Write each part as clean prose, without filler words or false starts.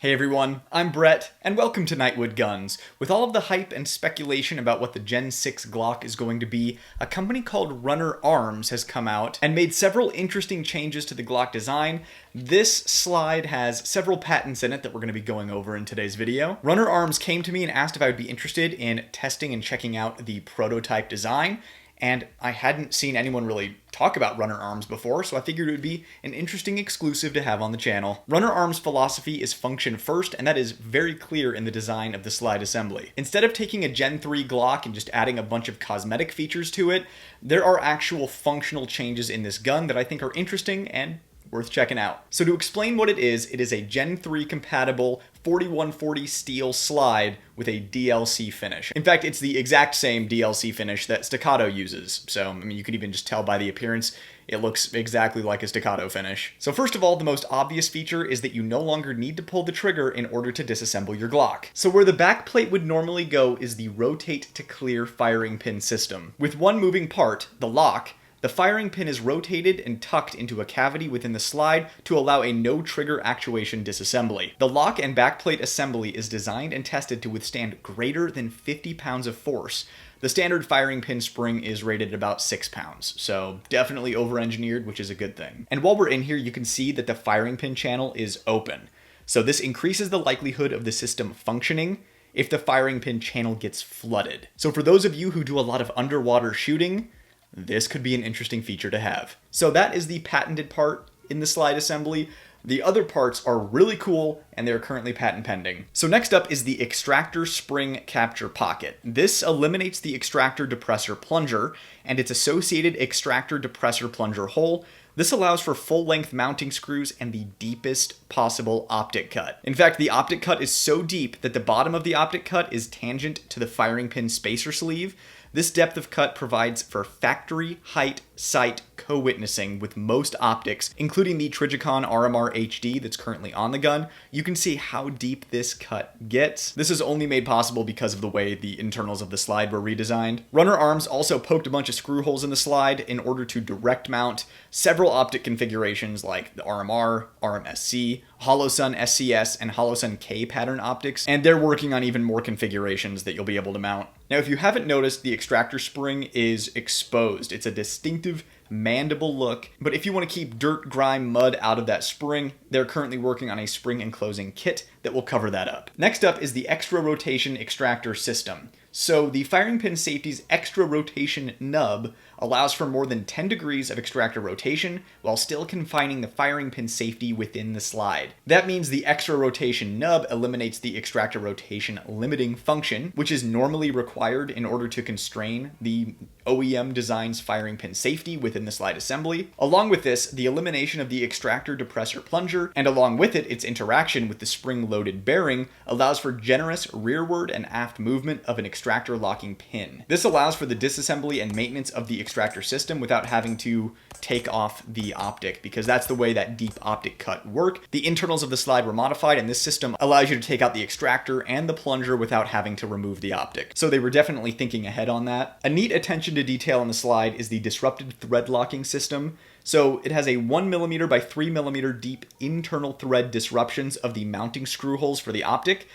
Hey everyone, I'm Brett, and welcome to Nightwood Guns. With all of the hype and speculation about what the Gen 6 Glock is going to be, a company called RunnerArms has come out and made several interesting changes to the Glock design. This slide has several patents in it that we're going to be going over in today's video. RunnerArms came to me and asked if I would be interested in testing and checking out the prototype design. And I hadn't seen anyone really talk about RunnerArms before, so I figured it would be an interesting exclusive to have on the channel. RunnerArms' philosophy is function first, and that is very clear in the design of the slide assembly. Instead of taking a Gen 3 Glock and just adding a bunch of cosmetic features to it, there are actual functional changes in this gun that I think are interesting and worth checking out. So to explain what it is a Gen 3 compatible 4140 steel slide with a DLC finish. In fact, it's the exact same DLC finish that Staccato uses. So, you can even just tell by the appearance, it looks exactly like a Staccato finish. So first of all, the most obvious feature is that you no longer need to pull the trigger in order to disassemble your Glock. So where the back plate would normally go is the rotate to clear firing pin system. With one moving part, the lock, the firing pin is rotated and tucked into a cavity within the slide to allow a no-trigger actuation disassembly. The lock and backplate assembly is designed and tested to withstand greater than 50 pounds of force. The standard firing pin spring is rated at about 6 pounds, so definitely over-engineered, which is a good thing. And while we're in here, you can see that the firing pin channel is open. So this increases the likelihood of the system functioning if the firing pin channel gets flooded. So for those of you who do a lot of underwater shooting, this could be an interesting feature to have. So that is the patented part in the slide assembly. The other parts are really cool, and they're currently patent pending. So next up is the extractor spring capture pocket. This eliminates the extractor depressor plunger and its associated extractor depressor plunger hole. This allows for full-length mounting screws and the deepest possible optic cut. In fact, the optic cut is so deep that the bottom of the optic cut is tangent to the firing pin spacer sleeve. This depth of cut provides for factory height sight co-witnessing with most optics, including the Trijicon RMR HD that's currently on the gun. You can see how deep this cut gets. This is only made possible because of the way the internals of the slide were redesigned. RunnerArms also poked a bunch of screw holes in the slide in order to direct mount several optic configurations like the RMR, RMSC, HoloSun SCS, and HoloSun K pattern optics, and they're working on even more configurations that you'll be able to mount. Now, if you haven't noticed, the extractor spring is exposed. It's a distinctive mandible look, but if you want to keep dirt, grime, mud out of that spring, they're currently working on a spring enclosing kit that will cover that up. Next up is the extra rotation extractor system. So the firing pin safety's extra rotation nub allows for more than 10 degrees of extractor rotation while still confining the firing pin safety within the slide. That means the extra rotation nub eliminates the extractor rotation limiting function, which is normally required in order to constrain the OEM design's firing pin safety within the slide assembly. Along with this, the elimination of the extractor depressor plunger, and along with it, its interaction with the spring-loaded bearing, allows for generous rearward and aft movement of an extractor locking pin. This allows for the disassembly and maintenance of the extractor system without having to take off the optic, because that's the way that deep optic cut work. The internals of the slide were modified, and this system allows you to take out the extractor and the plunger without having to remove the optic. So they were definitely thinking ahead on that. A neat attention to detail on the slide is the disrupted thread locking system. So it has a 1mm by 3mm deep internal thread disruptions of the mounting screw holes for the optic,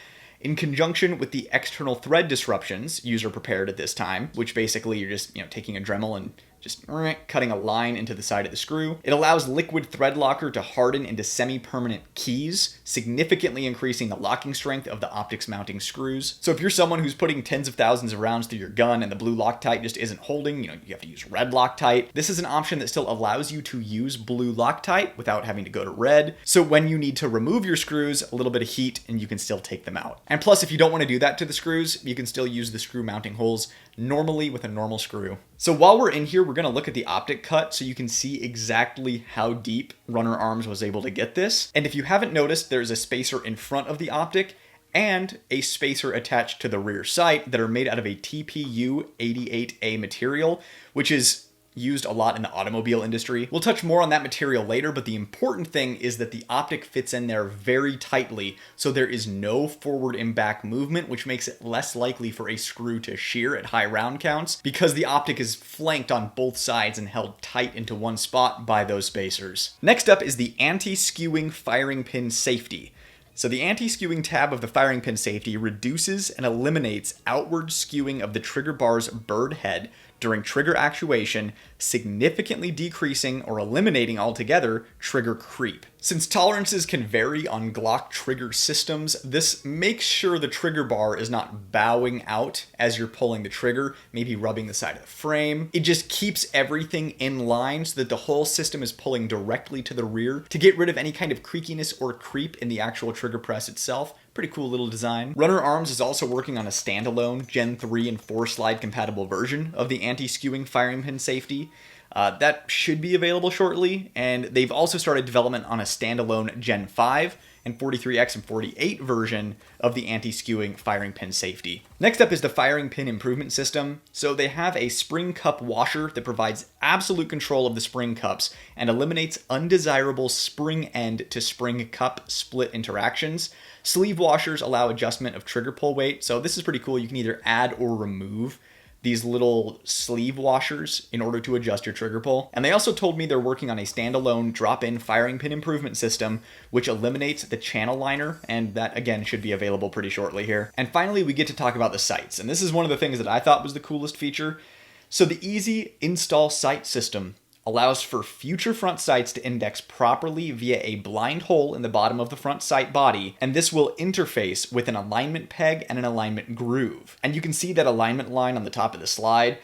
in conjunction with the external thread disruptions user prepared at this time, which basically you're just taking a Dremel and just cutting a line into the side of the screw. It allows liquid thread locker to harden into semi-permanent keys, significantly increasing the locking strength of the optics mounting screws. So if you're someone who's putting tens of thousands of rounds through your gun and the blue Loctite just isn't holding, you have to use red Loctite. This is an option that still allows you to use blue Loctite without having to go to red. So when you need to remove your screws, a little bit of heat and you can still take them out. And plus, if you don't want to do that to the screws, you can still use the screw mounting holes normally with a normal screw. So while we're in here, we're going to look at the optic cut so you can see exactly how deep RunnerArms was able to get this. And if you haven't noticed, there's a spacer in front of the optic and a spacer attached to the rear sight that are made out of a TPU 88A material, which is used a lot in the automobile industry. We'll touch more on that material later, but the important thing is that the optic fits in there very tightly, so there is no forward and back movement, which makes it less likely for a screw to shear at high round counts, because the optic is flanked on both sides and held tight into one spot by those spacers. Next up is the anti-skewing firing pin safety. So the anti-skewing tab of the firing pin safety reduces and eliminates outward skewing of the trigger bar's bird head during trigger actuation, significantly decreasing or eliminating altogether trigger creep. Since tolerances can vary on Glock trigger systems, this makes sure the trigger bar is not bowing out as you're pulling the trigger, maybe rubbing the side of the frame. It just keeps everything in line so that the whole system is pulling directly to the rear to get rid of any kind of creakiness or creep in the actual trigger press itself. Pretty cool little design. RunnerArms is also working on a standalone Gen 3 and 4 slide compatible version of the anti-skewing firing pin safety. That should be available shortly, and they've also started development on a standalone Gen 5 and 43X and 48 version of the anti-skewing firing pin safety. Next up is the firing pin improvement system. So they have a spring cup washer that provides absolute control of the spring cups and eliminates undesirable spring end to spring cup split interactions. Sleeve washers allow adjustment of trigger pull weight, so this is pretty cool. You can either add or remove these little sleeve washers in order to adjust your trigger pull. And they also told me they're working on a standalone drop-in firing pin improvement system, which eliminates the channel liner, and that again should be available pretty shortly here. And finally, we get to talk about the sights, and this is one of the things that I thought was the coolest feature. So the easy install sight system allows for future front sights to index properly via a blind hole in the bottom of the front sight body, and this will interface with an alignment peg and an alignment groove. And you can see that alignment line on the top of the slide.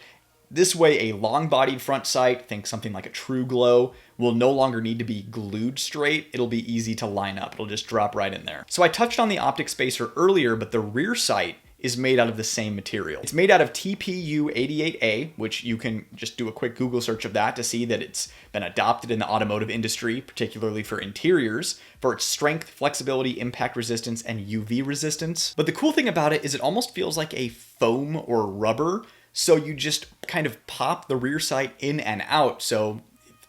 This way, a long-bodied front sight, think something like a True Glow, will no longer need to be glued straight. It'll be easy to line up. It'll just drop right in there. So I touched on the optic spacer earlier, but the rear sight is made out of the same material. It's made out of TPU88A, which you can just do a quick Google search of that to see that it's been adopted in the automotive industry, particularly for interiors, for its strength, flexibility, impact resistance, and UV resistance. But the cool thing about it is it almost feels like a foam or rubber, so you just kind of pop the rear sight in and out. So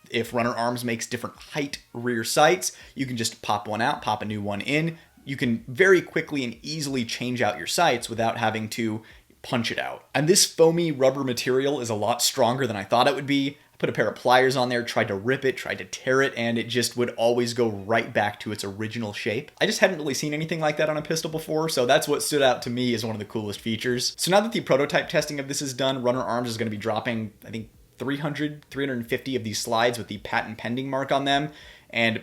if RunnerArms makes different height rear sights, you can just pop one out, pop a new one in. You can very quickly and easily change out your sights without having to punch it out. And this foamy rubber material is a lot stronger than I thought it would be. I put a pair of pliers on there, tried to rip it, tried to tear it, and it just would always go right back to its original shape. I just hadn't really seen anything like that on a pistol before, so that's what stood out to me as one of the coolest features. So now that the prototype testing of this is done, RunnerArms is going to be dropping, I think, 350 of these slides with the patent pending mark on them, and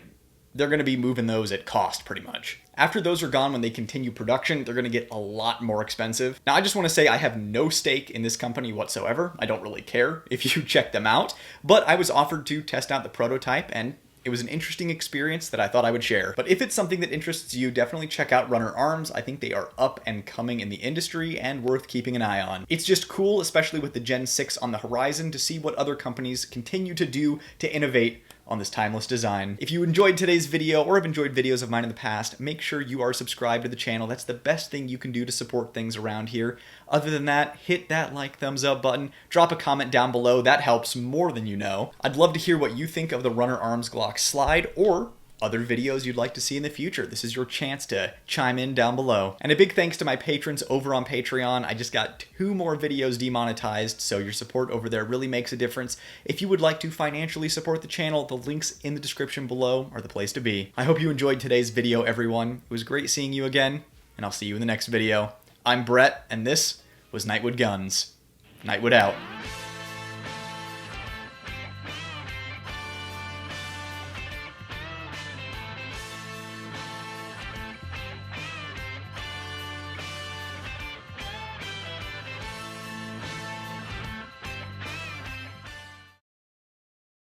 they're going to be moving those at cost pretty much. After those are gone, when they continue production, they're going to get a lot more expensive. Now, I just want to say I have no stake in this company whatsoever. I don't really care if you check them out, but I was offered to test out the prototype, and it was an interesting experience that I thought I would share. But if it's something that interests you, definitely check out RunnerArms. I think they are up and coming in the industry and worth keeping an eye on. It's just cool, especially with the Gen 6 on the horizon, to see what other companies continue to do to innovate on this timeless design. If you enjoyed today's video or have enjoyed videos of mine in the past, make sure you are subscribed to the channel. That's the best thing you can do to support things around here. Other than that, hit that like, thumbs up button, drop a comment down below. That helps more than you know. I'd love to hear what you think of the RunnerArms Glock slide or other videos you'd like to see in the future. This is your chance to chime in down below. And a big thanks to my patrons over on Patreon. I just got 2 more videos demonetized, so your support over there really makes a difference. If you would like to financially support the channel, the links in the description below are the place to be. I hope you enjoyed today's video, everyone. It was great seeing you again, and I'll see you in the next video. I'm Brett, and this was Nightwood Guns. Nightwood out.